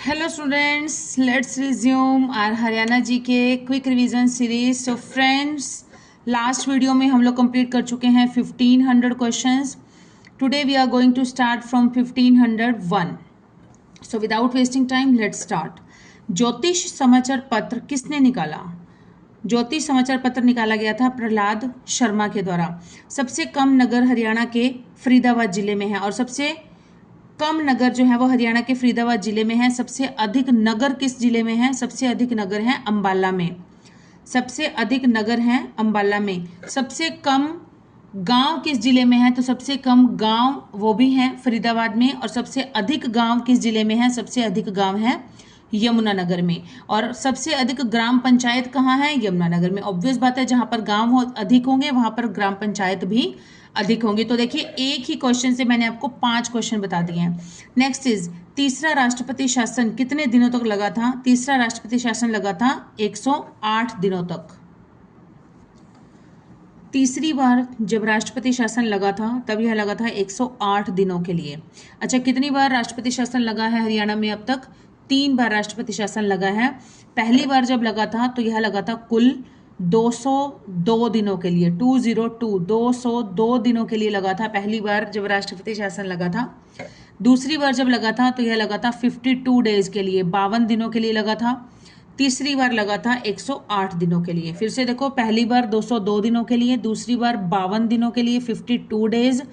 Hello students, let's resume our Haryana G K quick revision series. So friends, last video में हम लोग complete कर चुके हैं 1500 questions. Today we are going to start from 1501। So without wasting time let's start. ज्योतिष समाचार पत्र किसने निकाला? ज्योतिष समाचार पत्र निकाला गया था प्रहलाद शर्मा के द्वारा। सबसे कम नगर हरियाणा के फरीदाबाद जिले में है और सबसे कम नगर जो है वो हरियाणा के फरीदाबाद जिले में है। सबसे अधिक नगर किस जिले में है? सबसे अधिक नगर है अंबाला में। सबसे अधिक नगर है अंबाला में। सबसे कम गांव किस जिले में है? तो सबसे कम गांव वो भी है फरीदाबाद में। और सबसे अधिक गांव किस जिले में है? सबसे अधिक गांव है यमुनानगर में। और सबसे अधिक ग्राम पंचायत कहाँ है? यमुनानगर में। ऑब्वियस बात है, जहां पर गांव अधिक होंगे वहां पर ग्राम पंचायत भी अधिक होंगे। तो देखिए, एक ही क्वेश्चन से मैंने आपको 5 क्वेश्चन बता दिए हैं। नेक्स्ट इज, तीसरा राष्ट्रपति शासन कितने दिनों तक लगा था? तीसरा राष्ट्रपति शासन लगा था 108 दिनों तक। तीसरी बार जब राष्ट्रपति शासन लगा था तब यह लगा था 108 दिनों के लिए। अच्छा, कितनी बार राष्ट्रपति शासन लगा है हरियाणा में अब तक? 3 बार राष्ट्रपति शासन लगा है। पहली बार जब लगा था तो यह लगा था कुल 202 दिनों के लिए। 202 दिनों के लिए लगा था पहली बार जब राष्ट्रपति शासन लगा था। दूसरी बार जब लगा था तो यह लगा था 52 डेज के लिए, 52 दिनों के लिए लगा था। तीसरी बार लगा था 108 दिनों के लिए। फिर से देखो, पहली बार 202 दिनों के लिए, दूसरी बार 52 दिनों के लिए 52 डेज,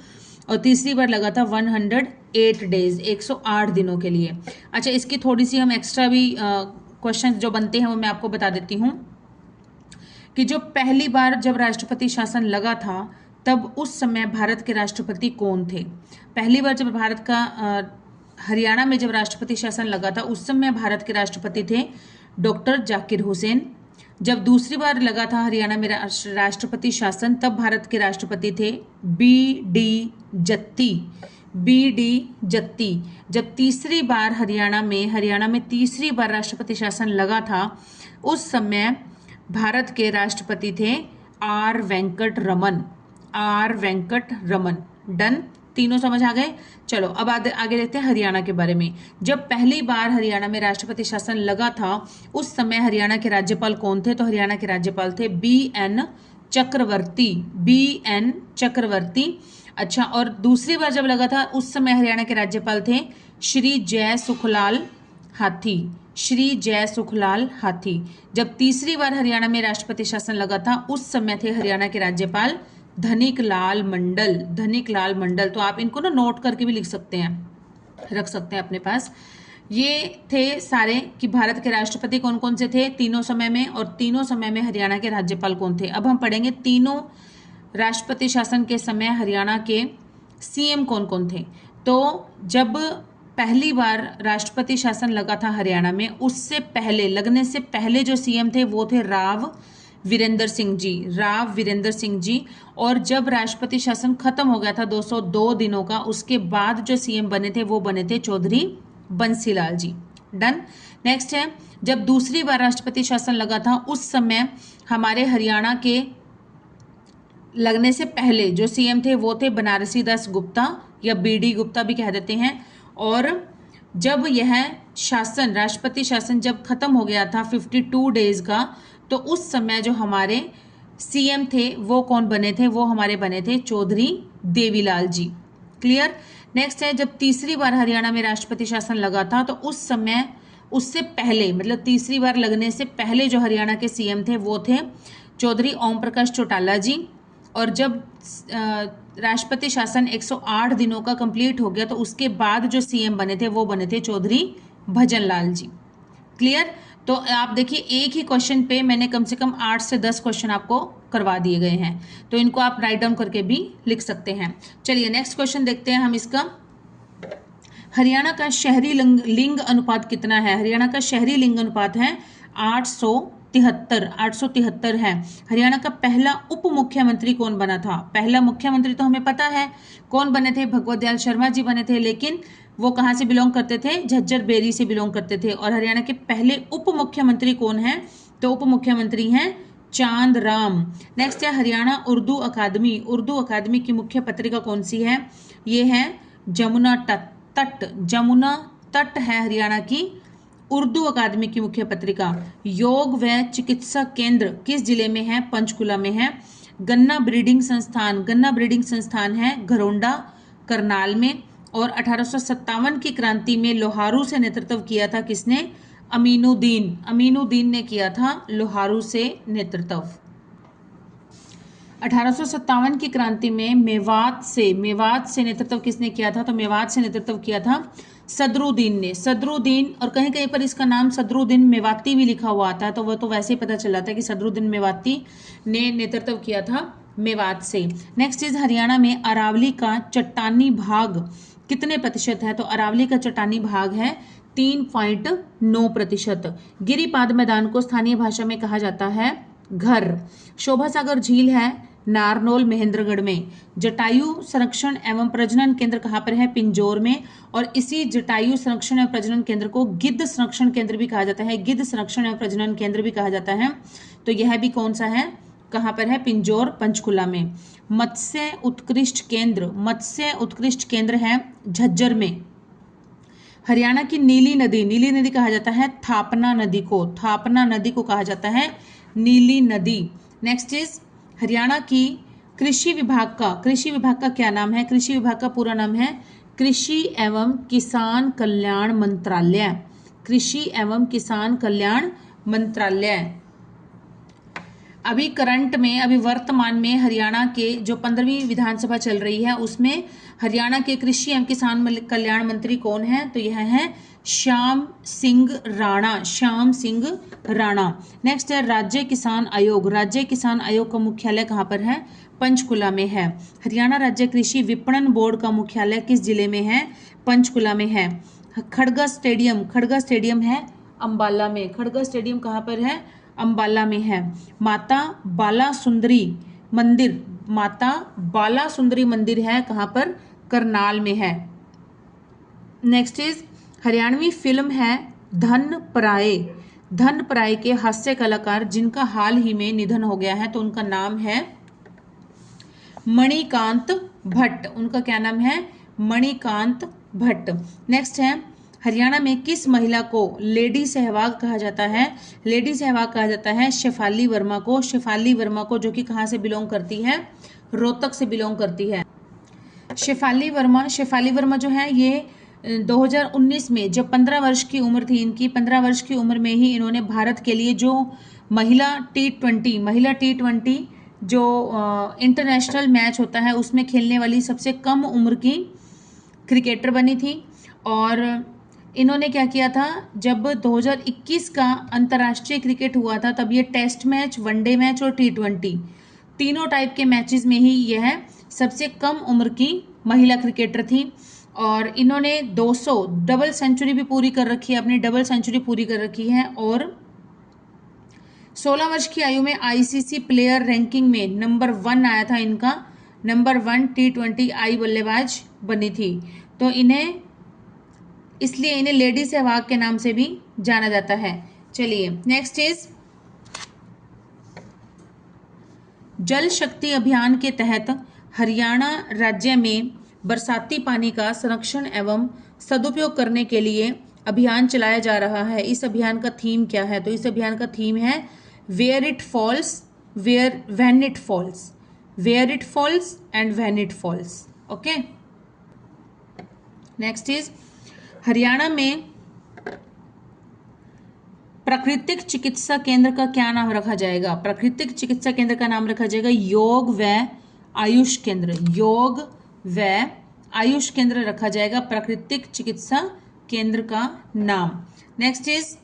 और तीसरी बार लगा था 108 डेज 108 दिनों के लिए। अच्छा, इसकी थोड़ी सी हम एक्स्ट्रा भी क्वेश्चन जो बनते हैं वो मैं आपको बता देती हूँ कि जो पहली बार जब राष्ट्रपति शासन लगा था तब उस समय भारत के राष्ट्रपति कौन थे? पहली बार जब भारत का हरियाणा में जब राष्ट्रपति शासन लगा था उस समय भारत के राष्ट्रपति थे डॉक्टर जाकिर हुसैन। जब दूसरी बार लगा था हरियाणा में राष्ट्रपति शासन तब भारत के राष्ट्रपति थे बी.डी. जत्ती। जब तीसरी बार हरियाणा में तीसरी बार राष्ट्रपति शासन लगा था उस समय भारत के राष्ट्रपति थे आर वेंकट रमन। डन, तीनों समझ आ गए। चलो अब आगे देखते हैं हरियाणा के बारे में। जब पहली बार हरियाणा में राष्ट्रपति शासन लगा था उस समय हरियाणा के राज्यपाल कौन थे? तो हरियाणा के राज्यपाल थे बी.एन. चक्रवर्ती। अच्छा, और दूसरी बार जब लगा था उस समय हरियाणा के राज्यपाल थे श्री जय सुखलाल हाथी। जब तीसरी बार हरियाणा में राष्ट्रपति शासन लगा था उस समय थे हरियाणा के राज्यपाल धनिक लाल मंडल। तो आप इनको ना नोट करके भी लिख सकते हैं, रख सकते हैं अपने पास। ये थे सारे कि भारत के राष्ट्रपति कौन कौन से थे तीनों समय में, और तीनों समय में हरियाणा के राज्यपाल कौन थे। अब हम पढ़ेंगे तीनों राष्ट्रपति शासन के समय हरियाणा के सीएम कौन कौन थे। तो जब पहली बार राष्ट्रपति शासन लगा था हरियाणा में, उससे पहले, लगने से पहले जो सीएम थे वो थे राव वीरेंद्र सिंह जी। और जब राष्ट्रपति शासन खत्म हो गया था 202 दिनों का, उसके बाद जो सीएम बने थे वो बने थे चौधरी बंसीलाल जी। डन। नेक्स्ट है, जब दूसरी बार राष्ट्रपति शासन लगा था उस समय हमारे हरियाणा के लगने से पहले जो सीएम थे वो थे बनारसी दास गुप्ता, या बी.डी. गुप्ता भी कह देते हैं। और जब यह शासन, राष्ट्रपति शासन जब खत्म हो गया था 52 डेज का, तो उस समय जो हमारे सीएम थे वो कौन बने थे? वो हमारे बने थे चौधरी देवीलाल जी। क्लियर। नेक्स्ट है, जब तीसरी बार हरियाणा में राष्ट्रपति शासन लगा था तो उस समय, उससे पहले, मतलब तीसरी बार लगने से पहले जो हरियाणा के सीएम थे वो थे चौधरी ओम प्रकाश चौटाला जी। और जब राष्ट्रपति शासन 108 दिनों का कंप्लीट हो गया तो उसके बाद जो सीएम बने थे वो बने थे चौधरी भजन लाल जी। क्लियर। तो आप देखिए, एक ही क्वेश्चन पे मैंने कम से कम 8 से 10 क्वेश्चन आपको करवा दिए गए हैं, तो इनको आप राइट डाउन करके भी लिख सकते हैं। चलिए नेक्स्ट क्वेश्चन देखते हैं हम इसका। हरियाणा का शहरी लिंग अनुपात कितना है? हरियाणा का शहरी लिंग अनुपात है 873 है। हरियाणा का पहला उप मुख्यमंत्री कौन बना था? पहला मुख्यमंत्री तो हमें पता है कौन बने थे, भगवत दयाल शर्मा जी बने थे, लेकिन वो कहाँ से बिलोंग करते थे? झज्जर बेरी से बिलोंग करते थे। और हरियाणा के पहले उप मुख्यमंत्री कौन है? तो उप मुख्यमंत्री हैं चांद राम। नेक्स्ट है हरियाणा उर्दू अकादमी की मुख्य पत्रिका कौन सी है? ये है जमुना तट है हरियाणा की उर्दू अकादमी की मुख्य पत्रिका। योग व चिकित्सा केंद्र किस जिले में है? पंचकुला में है। गन्ना ब्रीडिंग संस्थान है घरोंडा करनाल में। और 1857 की क्रांति में लोहारू से नेतृत्व किया था किसने? अमीनुद्दीन ने किया था लोहारू से नेतृत्व। 1857 की क्रांति में मेवात से नेतृत्व किसने किया था? तो मेवात से नेतृत्व किया था सदरुद्दीन ने। सदरुद्दीन, और कहीं कहीं पर इसका नाम सदरुद्दीन मेवाती भी लिखा हुआ आता है, तो वह तो वैसे ही पता चल जाता है कि सदरुद्दीन मेवाती ने नेतृत्व किया था मेवात से। नेक्स्ट इज हरियाणा में अरावली का चट्टानी भाग कितने प्रतिशत है? तो अरावली का चट्टानी भाग है 3.9%। गिरिपाद मैदान को स्थानीय भाषा में कहा जाता है घर। शोभा सागर झील है नारनौल महेंद्रगढ़ में। जटायु संरक्षण एवं प्रजनन केंद्र कहाँ पर है? पिंजौर में। और इसी जटायु संरक्षण एवं प्रजनन केंद्र को गिद्ध संरक्षण केंद्र भी कहा जाता है, गिद्ध संरक्षण एवं प्रजनन केंद्र भी कहा जाता है। तो यह भी कौन सा है? कहाँ पर है? पिंजौर पंचकुला में। मत्स्य उत्कृष्ट केंद्र है झज्जर में। हरियाणा की नीली नदी कहा जाता है थापना नदी को कहा जाता है नीली नदी। नेक्स्ट इज हरियाणा की कृषि विभाग का क्या नाम है? कृषि विभाग का पूरा नाम है कृषि एवं किसान कल्याण मंत्रालय। अभी वर्तमान में हरियाणा के जो 15वीं विधानसभा चल रही है उसमें हरियाणा के कृषि एवं किसान कल्याण मंत्री कौन है? तो यह है श्याम सिंह राणा। नेक्स्ट है राज्य किसान आयोग का मुख्यालय कहाँ पर है? पंचकुला में है। हरियाणा राज्य कृषि विपणन बोर्ड का मुख्यालय किस जिले में है? पंचकुला में है। खड़गा स्टेडियम है अंबाला में। खड़गा स्टेडियम कहाँ पर है? अंबाला में है। माता बाला सुंदरी मंदिर है कहाँ पर? करनाल में है। नेक्स्ट इज हरियाणवी फिल्म है धनपराए के हास्य कलाकार जिनका हाल ही में निधन हो गया है, तो उनका नाम है मणिकांत भट्ट। उनका क्या नाम है? मणिकांत भट्ट। नेक्स्ट है हरियाणा में किस महिला को लेडी सहवाग कहा जाता है? शेफाली वर्मा को, जो कि कहाँ से बिलोंग करती है? रोहतक से बिलोंग करती है। शेफाली वर्मा जो है ये 2019 में जब 15 वर्ष की उम्र थी इनकी, 15 वर्ष की उम्र में ही इन्होंने भारत के लिए जो महिला टी20 जो इंटरनेशनल मैच होता है उसमें खेलने वाली सबसे कम उम्र की क्रिकेटर बनी थी। और इन्होंने क्या किया था, जब 2021 का अंतर्राष्ट्रीय क्रिकेट हुआ था तब ये टेस्ट मैच, वनडे मैच और टी20 तीनों टाइप के मैचेस में ही यह सबसे कम उम्र की महिला क्रिकेटर थी। और इन्होंने 200 डबल सेंचुरी भी पूरी कर रखी है, अपनी डबल सेंचुरी पूरी कर रखी है। और 16 वर्ष की आयु में आईसीसी प्लेयर रैंकिंग में नंबर 1 आया था इनका, नंबर 1 टी20 बल्लेबाज बनी थी। तो इसलिए इन्हें लेडी सहवाग के नाम से भी जाना जाता है। चलिए नेक्स्ट इज जल शक्ति अभियान के तहत हरियाणा राज्य में बरसाती पानी का संरक्षण एवं सदुपयोग करने के लिए अभियान चलाया जा रहा है। इस अभियान का थीम क्या है? तो इस अभियान का थीम है where it falls and when it falls. Okay, next is Haryana में प्राकृतिक चिकित्सा केंद्र का क्या नाम रखा जाएगा? प्राकृतिक चिकित्सा केंद्र का नाम रखा जाएगा योग व आयुष केंद्र रखा जाएगा प्राकृतिक चिकित्सा केंद्र का नाम। नेक्स्ट इज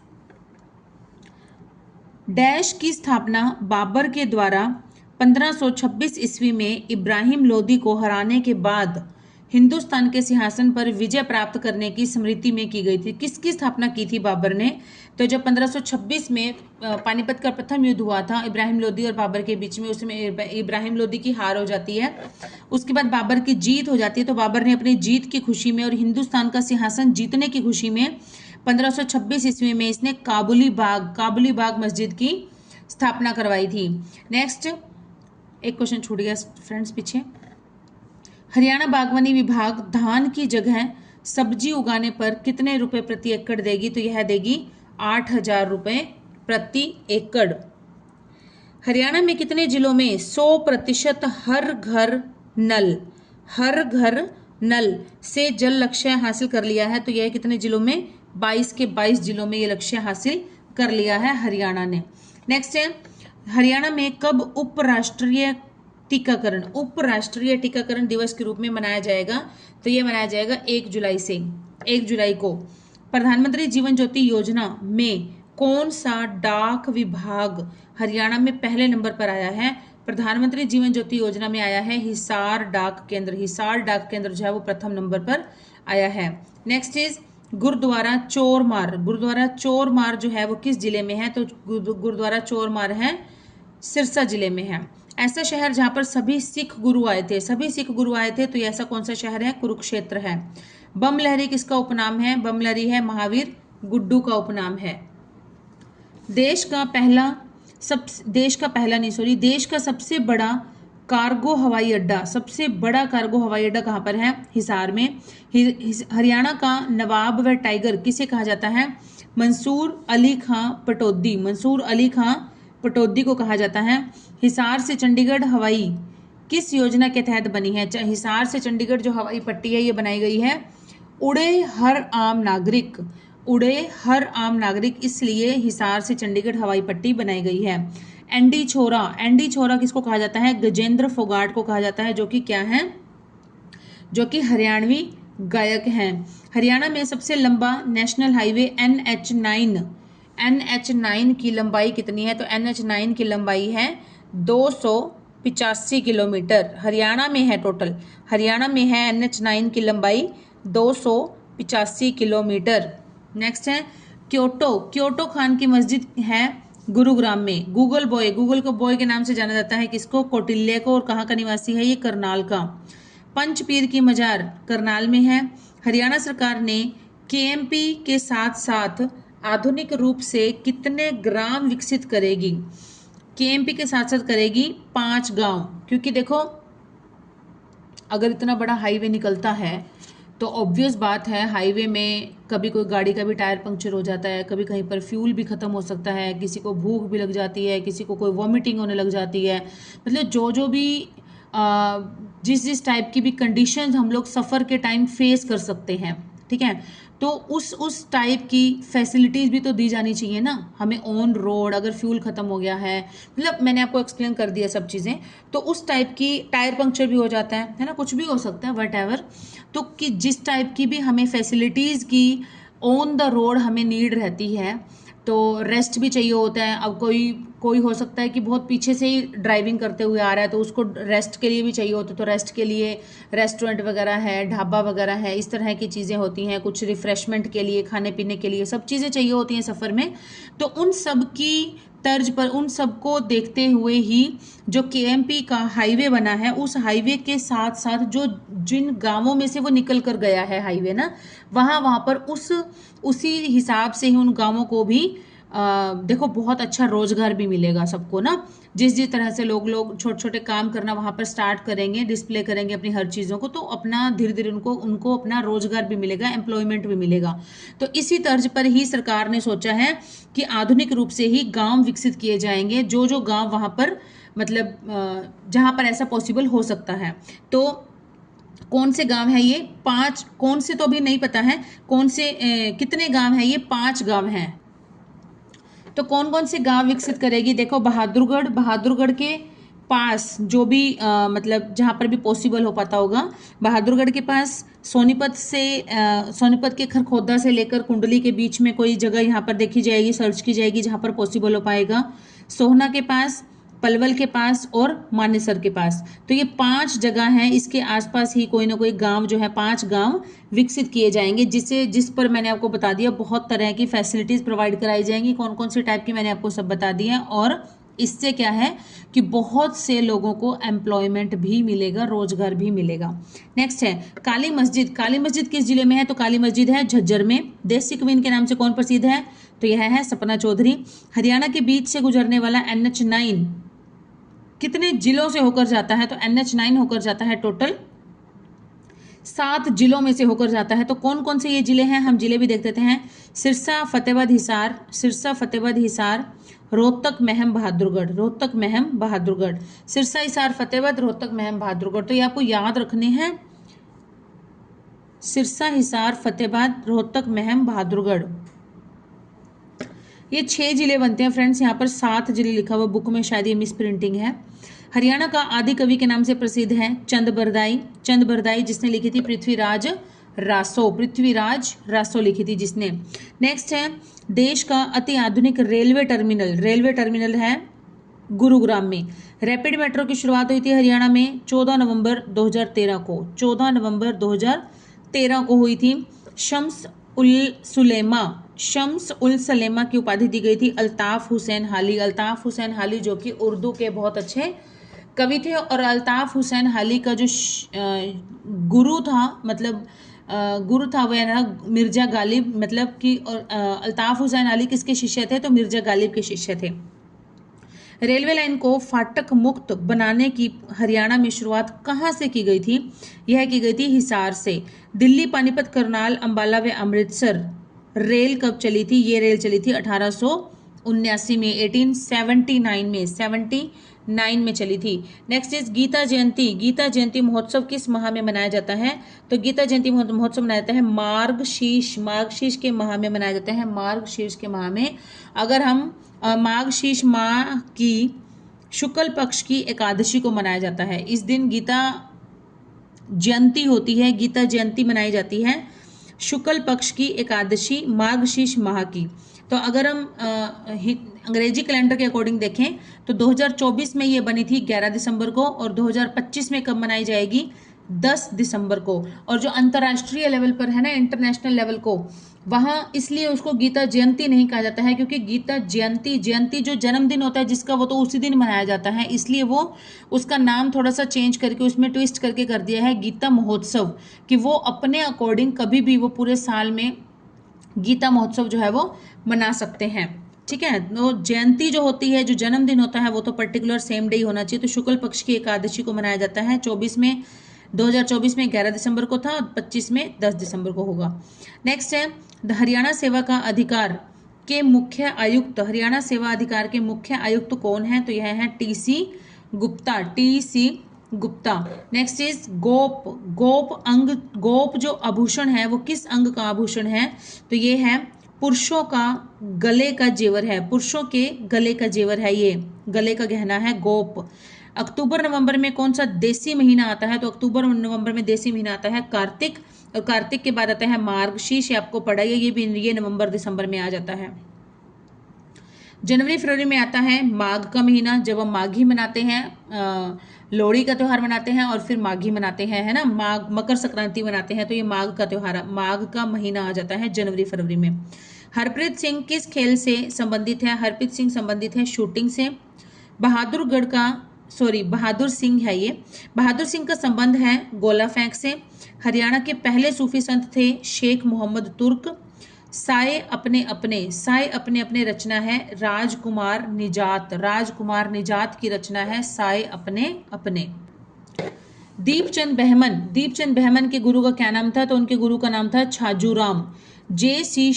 डैश की स्थापना बाबर के द्वारा 1526 ईस्वी में इब्राहिम लोदी को हराने के बाद हिंदुस्तान के सिंहासन पर विजय प्राप्त करने की स्मृति में की गई थी। किसकी स्थापना की थी बाबर ने? तो जब 1526 में पानीपत का प्रथम युद्ध हुआ था इब्राहिम लोदी और बाबर के बीच में, उसमें इब्राहिम लोदी की हार हो जाती है, उसके बाद बाबर की जीत हो जाती है। तो बाबर ने अपनी जीत की खुशी में और हिंदुस्तान का सिंहासन जीतने की खुशी में 1526 ईस्वी में इसने काबुली बाग मस्जिद की स्थापना करवाई थी। नेक्स्ट एक क्वेश्चन छूट गया फ्रेंड्स पीछे। हरियाणा बागवानी विभाग धान की जगह सब्जी उगाने पर कितने रुपए प्रति एकड़ देगी? तो यह देगी 8,000 रुपए प्रति एकड़। हरियाणा में कितने जिलों में 100% हर घर नल से जल लक्ष्य हासिल कर लिया है? तो यह कितने जिलों में? 22 के 22 जिलों में ये लक्ष्य हासिल कर लिया है हरियाणा ने। नेक्स्ट है, हरियाणा में कब उपराष्ट्रीय टीकाकरण दिवस के रूप में मनाया जाएगा? तो ये मनाया जाएगा 1 जुलाई से। 1 जुलाई को प्रधानमंत्री जीवन ज्योति योजना में कौन सा डाक विभाग हरियाणा में पहले नंबर पर आया है? प्रधानमंत्री जीवन ज्योति योजना में आया है हिसार डाक केंद्र। हिसार डाक केंद्र जो है वो प्रथम नंबर पर आया है। नेक्स्ट इज गुरुद्वारा चोरमार जो है वो किस जिले में है? तो गुरुद्वारा चोरमार है सिरसा जिले में है। ऐसा शहर जहां पर सभी सिख गुरु आए थे, तो ऐसा कौन सा शहर है? कुरुक्षेत्र है। बम लहरी किसका उपनाम है? बम लहरी है महावीर गुड्डू का उपनाम है। देश का सबसे बड़ा कार्गो हवाई अड्डा कहाँ पर है? हिसार में। हरियाणा का नवाब व टाइगर किसे कहा जाता है? मंसूर अली खां पटौदी को कहा जाता है। हिसार से चंडीगढ़ हवाई किस योजना के तहत बनी है? हिसार से चंडीगढ़ जो हवाई पट्टी है ये बनाई गई है उड़े हर आम नागरिक, इसलिए हिसार से चंडीगढ़ हवाई पट्टी बनाई गई है। एंडी छोरा किसको कहा जाता है? गजेंद्र फोगाट को कहा जाता है, जो कि क्या है? जो कि हरियाणवी गायक हैं। हरियाणा में सबसे लंबा नेशनल हाईवे NH9 की लंबाई कितनी है? तो NH9 की लंबाई है 285 किलोमीटर। हरियाणा में है NH9 की लंबाई 285 किलोमीटर। नेक्स्ट है क्योटो खान की मस्जिद है गुरुग्राम में। गूगल को बॉय के नाम से जाना जाता है किसको? कौटिल्य को। और कहाँ का निवासी है ये? करनाल का। पंचपीर की मजार करनाल में है। हरियाणा सरकार ने KMP के साथ साथ आधुनिक रूप से कितने ग्राम विकसित करेगी? KMP के साथ साथ करेगी 5 गांव, क्योंकि देखो अगर इतना बड़ा हाईवे निकलता है तो ऑब्वियस बात है हाईवे में कभी कोई गाड़ी का भी टायर पंक्चर हो जाता है, कभी कहीं पर फ्यूल भी ख़त्म हो सकता है, किसी को भूख भी लग जाती है, किसी को कोई वॉमिटिंग होने लग जाती है। मतलब जो भी जिस टाइप की भी कंडीशंस हम लोग सफ़र के टाइम फेस कर सकते हैं, ठीक है, तो उस टाइप की फैसिलिटीज़ भी तो दी जानी चाहिए ना हमें ऑन रोड। अगर फ्यूल ख़त्म हो गया है, मतलब मैंने आपको एक्सप्लेन कर दिया सब चीज़ें, तो उस टाइप की टायर पंक्चर भी हो जाता है ना, कुछ भी हो सकता है वट एवर। तो कि जिस टाइप की भी हमें फैसिलिटीज़ की ऑन द रोड हमें नीड रहती है, तो रेस्ट भी चाहिए होता है। अब कोई हो सकता है कि बहुत पीछे से ही ड्राइविंग करते हुए आ रहा है, तो उसको रेस्ट के लिए भी चाहिए होता है, तो रेस्ट के लिए रेस्टोरेंट वगैरह है, ढाबा वगैरह है, इस तरह की चीज़ें होती हैं। कुछ रिफ़्रेशमेंट के लिए, खाने पीने के लिए सब चीज़ें चाहिए होती हैं सफ़र में। तो उन सब की तर्ज पर, उन सबको देखते हुए ही जो KMP का हाईवे बना है, उस हाईवे के साथ साथ जो जिन गांवों में से वो निकल कर गया है हाईवे ना, वहाँ पर उसी हिसाब से ही उन गांवों को भी देखो बहुत अच्छा रोजगार भी मिलेगा सबको ना। जिस तरह से लोग छोटे छोटे काम करना वहाँ पर स्टार्ट करेंगे, डिस्प्ले करेंगे अपनी हर चीज़ों को, तो अपना धीरे धीरे उनको अपना रोजगार भी मिलेगा, एम्प्लॉयमेंट भी मिलेगा। तो इसी तर्ज पर ही सरकार ने सोचा है कि आधुनिक रूप से ही गांव विकसित किए जाएंगे, जो गांव वहाँ पर मतलब जहाँ पर ऐसा पॉसिबल हो सकता है। तो कौन से गांव है ये? 5, कौन से तो अभी नहीं पता है, कौन से कितने गांव है ये? 5 गांव हैं। तो कौन कौन से गांव विकसित करेगी? देखो बहादुरगढ़ के पास जो भी मतलब जहाँ पर भी पॉसिबल हो पाता होगा, बहादुरगढ़ के पास सोनीपत के खरखोदा से लेकर कुंडली के बीच में कोई जगह यहाँ पर देखी जाएगी, सर्च की जाएगी जहाँ पर पॉसिबल हो पाएगा। सोहना के पास, पलवल के पास और मानेसर के पास। तो ये 5 जगह हैं, इसके आसपास ही कोई ना कोई गांव जो है, 5 गांव विकसित किए जाएंगे, जिस पर मैंने आपको बता दिया बहुत तरह की फैसिलिटीज़ प्रोवाइड कराई जाएंगी। कौन कौन सी टाइप की मैंने आपको सब बता दी है। और इससे क्या है कि बहुत से लोगों को एम्प्लॉयमेंट भी मिलेगा, रोजगार भी मिलेगा। नेक्स्ट है काली मस्जिद किस जिले में है? तो काली मस्जिद है झज्जर में। देसी क्वीन के नाम से कौन प्रसिद्ध है? तो यह है सपना चौधरी। हरियाणा के बीच से गुजरने वाला NH9 कितने जिलों से होकर जाता है? तो NH9 होकर जाता है टोटल 7 जिलों में से होकर जाता है। तो कौन कौन से ये जिले हैं, हम जिले भी देख लेते हैं। सिरसा, फतेहाबाद, हिसार, रोहतक, महम, बहादुरगढ़, रोहतक, महम, बहादुरगढ़, सिरसा, हिसार, फतेहाबाद, रोहतक, महम, बहादुरगढ़। तो ये आपको याद रखने हैं, सिरसा, हिसार, फतेहाबाद, रोहतक, महम, बहादुरगढ़। ये 6 जिले बनते हैं फ्रेंड्स, यहाँ पर 7 जिले लिखा हुआ बुक में, शायद ये मिस प्रिंटिंग है। हरियाणा का आदि कवि के नाम से प्रसिद्ध है चंद बरदाई, जिसने लिखी थी पृथ्वीराज रासो लिखी थी जिसने। नेक्स्ट है देश का अति आधुनिक रेलवे टर्मिनल है गुरुग्राम में। रैपिड मेट्रो की शुरुआत हुई थी हरियाणा में 14 नवंबर 2013 को हुई थी। शम्स उल सलेमा की उपाधि दी गई थी अल्ताफ हुसैन हाली, जो कि उर्दू के बहुत अच्छे कवि थे। और अल्ताफ हुसैन हाली का जो गुरु था, मतलब वह ना मिर्जा गालिब, मतलब कि अल्ताफ हुसैन हाली किसके शिष्य थे, तो मिर्जा गालिब के शिष्य थे। रेलवे लाइन को फाटक मुक्त बनाने की हरियाणा में शुरुआत कहाँ से की गई थी? यह की गई थी हिसार से। दिल्ली, पानीपत, करनाल, अंबाला व अमृतसर रेल कब चली थी? ये रेल चली थी 1879 में, 1879 में चली थी। नेक्स्ट इज गीता जयंती महोत्सव किस माह में मनाया जाता है? तो गीता जयंती महोत्सव मनाया जाता है मार्गशीर्ष के माह में मनाया जाता है, मार्गशीर्ष के माह में। अगर हम मार्गशीर्ष माह की शुक्ल पक्ष की एकादशी को मनाया जाता है, इस दिन गीता जयंती होती है, गीता जयंती मनाई जाती है शुक्ल पक्ष की एकादशी मार्गशीर्ष माह की। तो अगर हम अंग्रेजी कैलेंडर के अकॉर्डिंग देखें तो 2024 में ये बनी थी 11 दिसंबर को, और 2025 में कब मनाई जाएगी? 10 दिसंबर को। और जो अंतर्राष्ट्रीय लेवल पर है ना, इंटरनेशनल लेवल को, वहाँ इसलिए उसको गीता जयंती नहीं कहा जाता है, क्योंकि गीता जयंती जो जन्मदिन होता है जिसका, वो तो उसी दिन मनाया जाता है, इसलिए वो उसका नाम थोड़ा सा चेंज करके उसमें ट्विस्ट करके कर दिया है गीता महोत्सव, कि वो अपने अकॉर्डिंग कभी भी वो पूरे साल में गीता महोत्सव जो है वो मना सकते हैं। ठीक है, तो जयंती जो होती है, जो जन्मदिन होता है, वो तो पर्टिकुलर सेम डे ही होना चाहिए। तो शुक्ल पक्ष की एकादशी को मनाया जाता है 2024 में 11 दिसंबर को था, और 25 में 10 दिसंबर को होगा। नेक्स्ट है हरियाणा सेवा अधिकार के मुख्य आयुक्त कौन है? तो यह है टीसी गुप्ता। नेक्स्ट इज गोप जो आभूषण है वो किस अंग का आभूषण है? तो ये है पुरुषों का गले का जेवर है, पुरुषों के गले का जेवर है, ये गले का गहना है गोप। अक्टूबर नवंबर में कौन सा देसी महीना आता है? तो अक्टूबर नवंबर में देसी महीना आता है कार्तिक, और कार्तिक के बाद आता है मार्गशीर्ष, आपको पढ़ा है, ये नवंबर दिसंबर में आ जाता है। जनवरी फरवरी में आता है माघ का महीना, जब हम माघी मनाते हैं, लोहड़ी का त्यौहार मनाते हैं, और फिर माघी मनाते हैं, है ना, मकर संक्रांति मनाते हैं, तो ये माघ का त्यौहार, माघ का महीना आ जाता है जनवरी फरवरी में। हरप्रीत सिंह किस खेल से संबंधित है? हरप्रीत सिंह संबंधित है शूटिंग से। बहादुर सिंह है ये। बहादुर सिंह का संबंध है गोला फेंक से। हरियाणा के पहले सूफी संत थे शेख मोहम्मद तुर्क। साए अपने अपने रचना है राजकुमार निजात की रचना है साए अपने अपने। दीपचंद बहमन के गुरु का क्या नाम था? तो उनके गुरु का नाम था छाजूराम। जे.सी.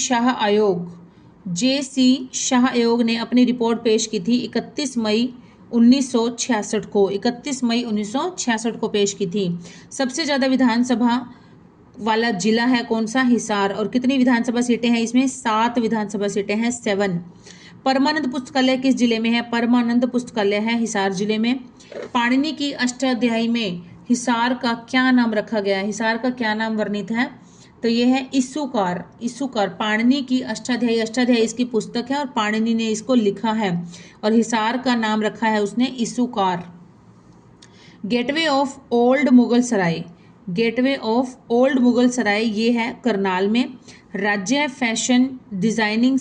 शाह आयोग ने अपनी रिपोर्ट पेश की थी 31 मई 1966 को पेश की थी। सबसे ज्यादा विधानसभा वाला जिला है कौन सा? हिसार। और कितनी विधानसभा सीटें हैं इसमें? 7 विधानसभा सीटें हैं, 7। परमानंद पुस्तकालय किस जिले में है? परमानंद पुस्तकालय है हिसार जिले में। पाणिनि की अष्टाध्यायी में हिसार का क्या नाम रखा गया है? हिसार का क्या नाम वर्णित है? तो ये है इसूकार। पाणिनि की अष्टाध्यायी इसकी पुस्तक है, और पाणिनि ने इसको लिखा है, और हिसार का नाम रखा है उसने इसूकार। गेटवे ऑफ ओल्ड मुगल सराय ये है करनाल में। राज्य फैशन डिजाइनिंग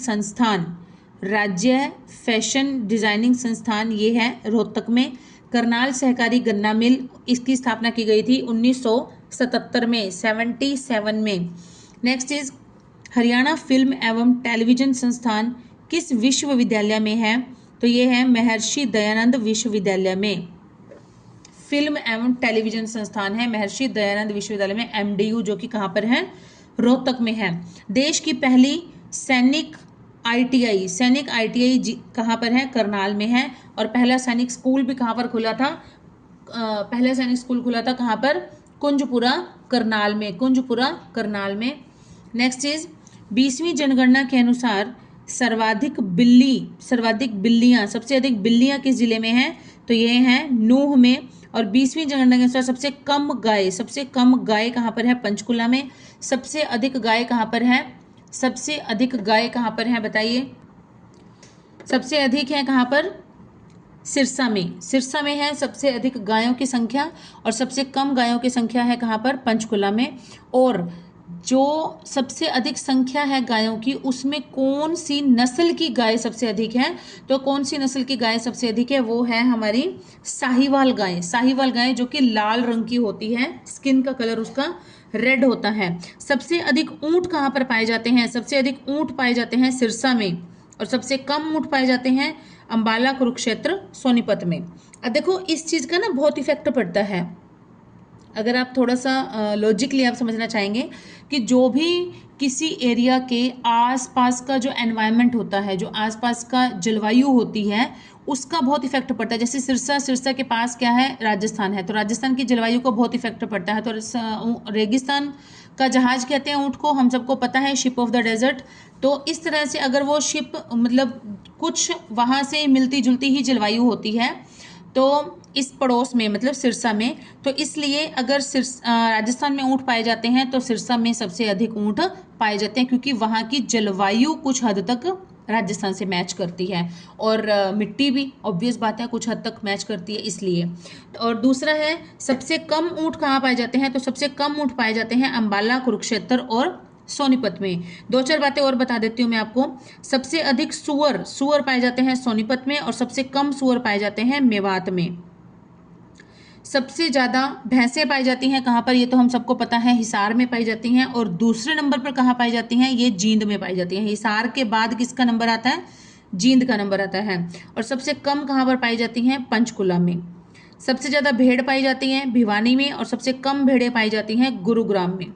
संस्थान ये है रोहतक में। करनाल सहकारी गन्ना मिल, इसकी स्थापना की गई थी 1977 में, 77 में। नेक्स्ट इज हरियाणा फिल्म एवं टेलीविजन संस्थान किस विश्वविद्यालय में है? तो ये है महर्षि दयानंद विश्वविद्यालय में। फिल्म एवं टेलीविजन संस्थान है महर्षि दयानंद विश्वविद्यालय में, MDU, जो कि कहाँ पर है, रोहतक में है। देश की पहली सैनिक ITI कहाँ पर है, करनाल में है। और पहला सैनिक स्कूल भी कहाँ पर खुला था, पहला सैनिक स्कूल खुला था कहाँ पर, कुंजपुरा करनाल में, कुंजपुरा करनाल में। नेक्स्ट इज 20वीं जनगणना के अनुसार सर्वाधिक बिल्लियां, सबसे अधिक बिल्लियां किस जिले में हैं, तो ये हैं नूह में। और 20वीं जनगणना के अनुसार सबसे कम गाय कहाँ पर है, पंचकुला में। सबसे अधिक गाय कहाँ पर है, बताइए। सबसे अधिक है कहाँ पर, सिरसा में है सबसे अधिक गायों की संख्या, और सबसे कम गायों की संख्या है कहाँ पर, पंचकुला में। और जो सबसे अधिक संख्या है गायों की, उसमें कौन सी नस्ल की गाय सबसे अधिक है, तो कौन सी नस्ल की गाय सबसे अधिक है, वो है हमारी साहिवाल गाय, जो कि लाल रंग की होती है, स्किन का कलर उसका रेड होता है। सबसे अधिक ऊंट कहाँ पर पाए जाते हैं, सबसे अधिक ऊंट पाए जाते हैं सिरसा में, और सबसे कम ऊंट पाए जाते हैं अंबाला, कुरुक्षेत्र, सोनीपत में। अब देखो इस चीज का ना बहुत इफेक्ट पड़ता है, अगर आप थोड़ा सा लॉजिकली आप समझना चाहेंगे कि जो भी किसी एरिया के आसपास का जो एनवायरनमेंट होता है, जो आसपास का जलवायु होती है, उसका बहुत इफेक्ट पड़ता है। जैसे सिरसा के पास क्या है, राजस्थान है, तो राजस्थान की जलवायु को बहुत इफेक्ट पड़ता है। तो रेगिस्तान का जहाज कहते हैं ऊँट को, हम सबको पता है, शिप ऑफ द डेजर्ट। तो इस तरह से अगर वो शिप मतलब कुछ वहाँ से मिलती जुलती ही जलवायु होती है, तो इस पड़ोस में मतलब सिरसा में, तो इसलिए अगर राजस्थान में ऊँट पाए जाते हैं तो सिरसा में सबसे अधिक ऊँट पाए जाते हैं, क्योंकि वहाँ की जलवायु कुछ हद तक राजस्थान से मैच करती है, और मिट्टी भी ऑब्वियस बात है कुछ हद तक मैच करती है, इसलिए। और दूसरा है सबसे कम ऊँट कहाँ पाए जाते हैं, तो सबसे कम ऊँट पाए जाते हैं अंबाला, कुरुक्षेत्र और सोनीपत में। दो चार बातें और बता देती हूँ मैं आपको। सबसे अधिक सुअर पाए जाते हैं सोनीपत में, और सबसे कम सुअर पाए जाते हैं मेवात में। सबसे ज़्यादा भैंसें पाई जाती हैं कहाँ पर, ये तो हम सबको पता है, हिसार में पाई जाती हैं। और दूसरे नंबर पर कहाँ पाई जाती हैं, ये जींद में पाई जाती हैं। हिसार के बाद किसका नंबर आता है, जींद का नंबर आता है। और सबसे कम कहाँ पर पाई जाती हैं, पंचकुला में। सबसे ज़्यादा भेड़ पाई जाती हैं भिवानी में, और सबसे कम भेड़ें पाई जाती हैं गुरुग्राम में।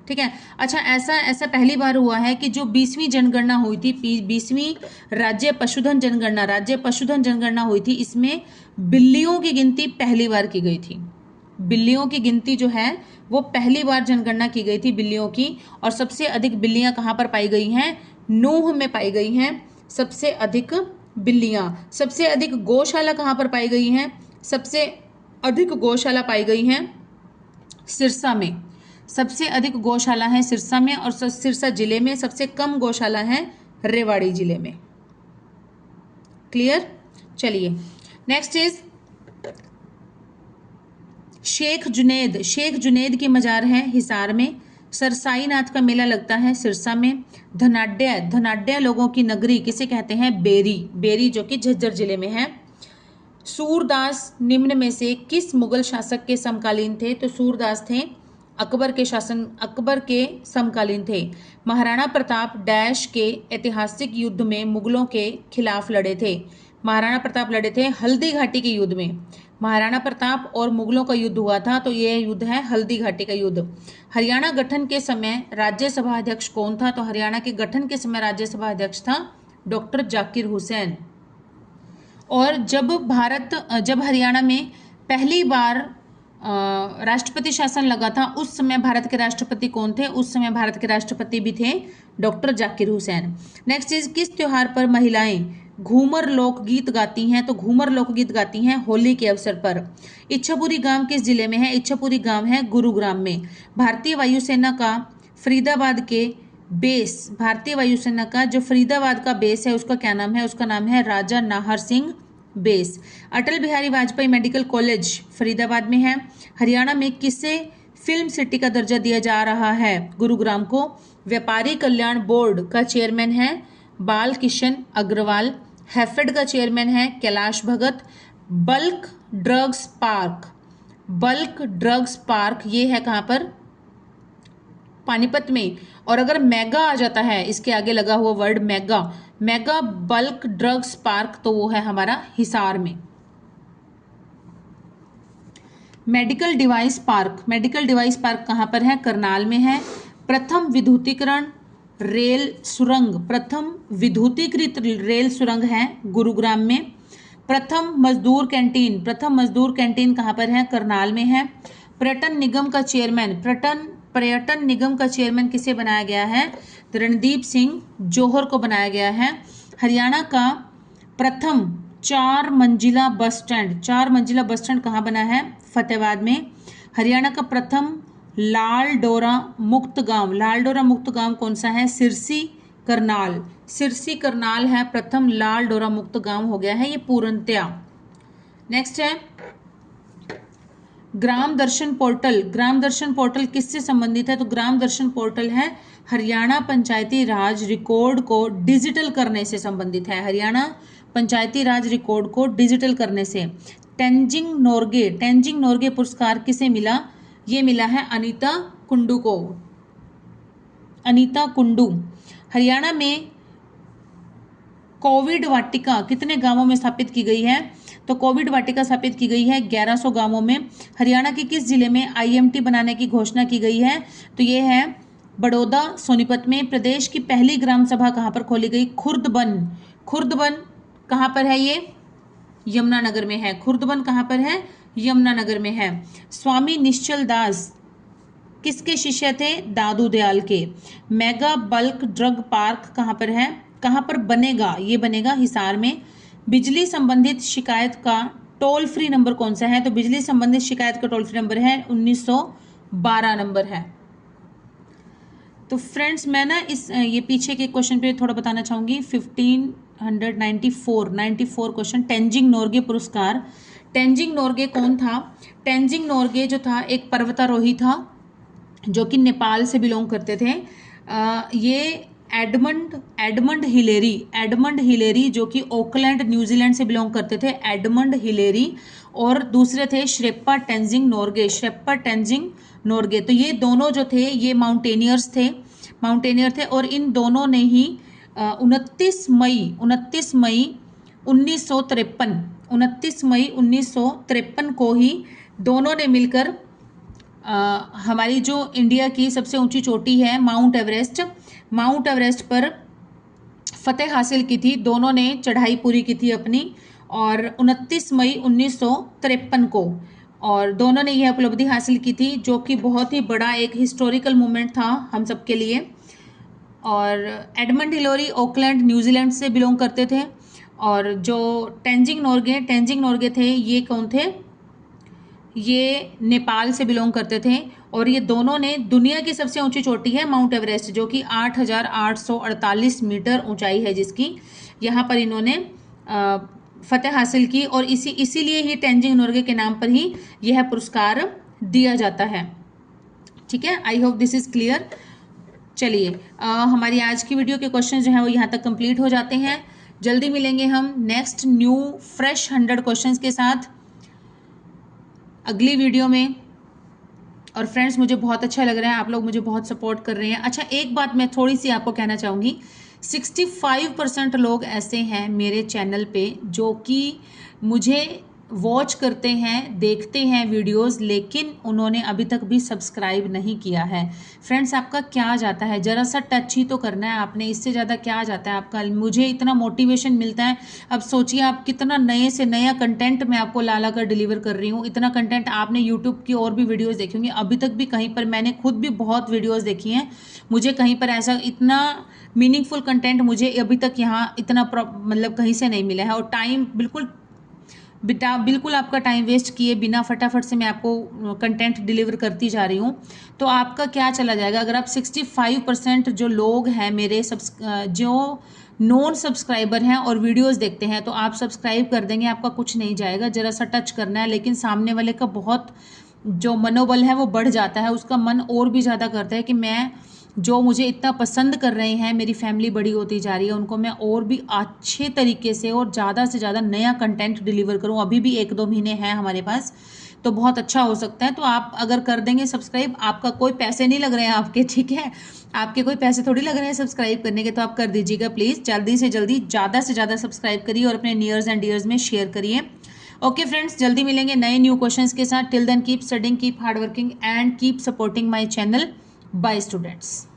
ठीक है। अच्छा, ऐसा पहली बार हुआ है कि जो 20वीं जनगणना हुई थी, 20वीं राज्य पशुधन जनगणना हुई थी, इसमें बिल्लियों की गिनती पहली बार की गई थी। बिल्लियों की गिनती जो है वो पहली बार जनगणना की गई थी बिल्लियों की। और सबसे अधिक बिल्लियां कहाँ पर पाई गई हैं, नूह में पाई गई हैं सबसे अधिक बिल्लियां। सबसे अधिक गौशाला कहाँ पर पाई गई हैं, सबसे अधिक गौशाला पाई गई हैं सिरसा में। सबसे अधिक गौशाला है सिरसा में, और सिरसा जिले में सबसे कम गौशाला है रेवाड़ी जिले में। क्लियर। चलिए नेक्स्ट इज शेख जुनेद की मजार है हिसार में। सरसाई नाथ का मेला लगता है सिरसा में। धनाढ्य लोगों की नगरी किसे कहते हैं, बेरी, जो कि झज्जर जिले में है। सूरदास निम्न में से किस मुगल शासक के समकालीन थे, तो सूरदास थे अकबर के समकालीन थे। महाराणा प्रताप डैश के ऐतिहासिक युद्ध में मुगलों के खिलाफ लड़े थे। महाराणा प्रताप लड़े थे हल्दी घाटी के युद्ध में। महाराणा प्रताप और मुगलों का युद्ध हुआ था, तो यह युद्ध है हल्दी घाटी का युद्ध। हरियाणा गठन के समय राज्यसभा अध्यक्ष कौन था, तो हरियाणा के गठन के समय राज्यसभा अध्यक्ष था डॉक्टर जाकिर हुसैन। और जब हरियाणा में पहली बार राष्ट्रपति शासन लगा था, उस समय भारत के राष्ट्रपति कौन थे, उस समय भारत के राष्ट्रपति भी थे doctor Zakir Hussain. Next is किस त्योहार पर महिलाएं घूमर लोकगीत गाती हैं, तो घूमर लोकगीत गाती हैं होली के अवसर पर। इच्छापुरी गांव किस जिले में है, इच्छापुरी गांव है गुरुग्राम में। भारतीय वायुसेना का जो फरीदाबाद का बेस है उसका क्या नाम है, उसका नाम है राजा Nahar Singh base. Atal Bihari Vajpayee medical college Faridabad में है। हरियाणा में किसे फिल्म सिटी का दर्जा दिया जा रहा है, गुरुग्राम को। व्यापारी कल्याण बोर्ड का चेयरमैन है बाल किशन अग्रवाल। हैफेड का चेयरमैन है कैलाश भगत। बल्क ड्रग्स पार्क ये है कहाँ पर, पानीपत में। और अगर मेगा आ जाता है इसके आगे लगा हुआ word mega bulk drugs park, तो वो है हमारा हिसार में। मेडिकल डिवाइस पार्क कहाँ पर है? करनाल में है। प्रथम विद्युतीकृत रेल सुरंग है गुरुग्राम में। प्रथम मजदूर कैंटीन कहाँ पर है? करनाल में है। पर्यटन निगम का चेयरमैन किसे बनाया गया है? रणदीप सिंह जौहर को बनाया गया है। हरियाणा का प्रथम 4 मंजिला बस स्टैंड कहाँ बना है? फतेहाबाद में। हरियाणा का प्रथम लाल डोरा मुक्त गांव कौन सा है? सिरसी करनाल है प्रथम लाल डोरा मुक्त गांव हो गया है ये पूर्णतया। नेक्स्ट है ग्राम दर्शन पोर्टल किससे संबंधित है? तो ग्राम दर्शन पोर्टल है हरियाणा पंचायती राज रिकॉर्ड को डिजिटल करने से संबंधित है। हरियाणा पंचायती राज रिकॉर्ड को डिजिटल करने से। तेंजिंग नोर्गे पुरस्कार किसे मिला? ये मिला है अनीता कुंडू। हरियाणा में कोविड वाटिका कितने गांवों में स्थापित की गई है? तो कोविड वाटिका स्थापित की गई है 1100 गांवों में। हरियाणा के किस जिले में IMT बनाने की घोषणा की गई है? तो ये है बड़ौदा सोनीपत में। प्रदेश की पहली ग्राम सभा कहाँ पर खोली गई? खुर्दबन कहाँ पर है? ये यमुनानगर में है। खुर्दबन कहाँ पर है? यमुनानगर में है। स्वामी निश्चल दास किसके शिष्य थे? दादू दयाल के। मेगा बल्क ड्रग पार्क कहाँ पर है? कहाँ पर बनेगा? ये बनेगा हिसार में। बिजली संबंधित शिकायत का टोल फ्री नंबर कौन सा है? तो बिजली संबंधित शिकायत का टोल फ्री नंबर है 1912 नंबर है। तो फ्रेंड्स मैं ना ये पीछे के क्वेश्चन पे थोड़ा बताना चाहूंगी। 1594 क्वेश्चन। तेंजिंग नोर्गे पुरस्कार, तेंजिंग नोर्गे कौन था? तेंजिंग नोर्गे जो था एक पर्वतारोही था जो कि नेपाल से बिलोंग करते थे। ये एडमंड हिलेरी जो कि ऑकलैंड न्यूजीलैंड से बिलोंग करते थे, एडमंड हिलेरी। और दूसरे थे शेर्पा तेंजिंग नोर्गे। तो ये दोनों जो थे ये माउंटेनियर थे और इन दोनों ने ही 29 मई 1953 को ही दोनों ने मिलकर हमारी जो इंडिया की सबसे ऊंची चोटी है माउंट एवरेस्ट पर फतेह हासिल की थी। दोनों ने चढ़ाई पूरी की थी अपनी, और 29 मई 1953 को, और दोनों ने यह उपलब्धि हासिल की थी जो कि बहुत ही बड़ा एक हिस्टोरिकल मोमेंट था हम सबके लिए। और एडमंड हिलेरी ऑकलैंड न्यूजीलैंड से बिलोंग करते थे, और जो तेंजिंग नोर्गे थे ये कौन थे? ये नेपाल से बिलोंग करते थे। और ये दोनों ने दुनिया की सबसे ऊंची चोटी है माउंट एवरेस्ट जो कि 8,848 मीटर ऊंचाई है जिसकी, यहाँ पर इन्होंने फतेह हासिल की, और इसीलिए ही तेंजिंग नोर्गे के नाम पर ही यह पुरस्कार दिया जाता है। ठीक है, I hope this is clear. चलिए हमारी आज की वीडियो के क्वेश्चन जो हैं वो यहाँ तक कंप्लीट हो जाते हैं। जल्दी मिलेंगे हम नेक्स्ट न्यू फ्रेश 100 क्वेश्चंस के साथ अगली वीडियो में। और फ्रेंड्स मुझे बहुत अच्छा लग रहा है, आप लोग मुझे बहुत सपोर्ट कर रहे हैं। अच्छा एक बात मैं थोड़ी सी आपको कहना चाहूँगी, 65% लोग ऐसे हैं मेरे चैनल पे जो कि मुझे वॉच करते हैं, देखते हैं वीडियोस, लेकिन उन्होंने अभी तक भी सब्सक्राइब नहीं किया है। फ्रेंड्स आपका क्या जाता है, ज़रा सा टच ही तो करना है आपने, इससे ज़्यादा क्या जाता है आपका। मुझे इतना मोटिवेशन मिलता है। अब सोचिए आप कितना नए से नया कंटेंट मैं आपको ला कर डिलीवर कर रही हूँ। इतना कंटेंट आपने यूट्यूब की और भी वीडियोज़ देखी होंगी, अभी तक भी कहीं पर मैंने खुद भी बहुत वीडियोज़ देखी हैं, मुझे कहीं पर ऐसा इतना मीनिंगफुल कंटेंट मुझे अभी तक यहाँ इतना मतलब कहीं से नहीं मिला है। और टाइम बिल्कुल आपका टाइम वेस्ट किए बिना फटाफट से मैं आपको कंटेंट डिलीवर करती जा रही हूँ। तो आपका क्या चला जाएगा अगर आप 65% जो लोग हैं मेरे जो नॉन सब्सक्राइबर हैं और वीडियोस देखते हैं, तो आप सब्सक्राइब कर देंगे, आपका कुछ नहीं जाएगा, ज़रा सा टच करना है। लेकिन सामने वाले का बहुत जो मनोबल है वो बढ़ जाता है, उसका मन और भी ज़्यादा करता है कि मैं जो मुझे इतना पसंद कर रहे हैं, मेरी फैमिली बड़ी होती जा रही है, उनको मैं और भी अच्छे तरीके से और ज़्यादा से ज़्यादा नया कंटेंट डिलीवर करूं। अभी भी 1-2 महीने हैं हमारे पास, तो बहुत अच्छा हो सकता है। तो आप अगर कर देंगे सब्सक्राइब, आपका कोई पैसे नहीं लग रहे हैं आपके, ठीक है, आपके कोई पैसे थोड़ी लग रहे हैं सब्सक्राइब करने के, तो आप कर दीजिएगा प्लीज़। जल्दी से जल्दी ज़्यादा से ज़्यादा सब्सक्राइब करिए और अपने नियर्स एंड डियर्स में शेयर करिए। ओके फ्रेंड्स, जल्दी मिलेंगे नए न्यू क्वेश्चंस के साथ। Till then keep studying, keep hard working and keep supporting my channel. Bye students.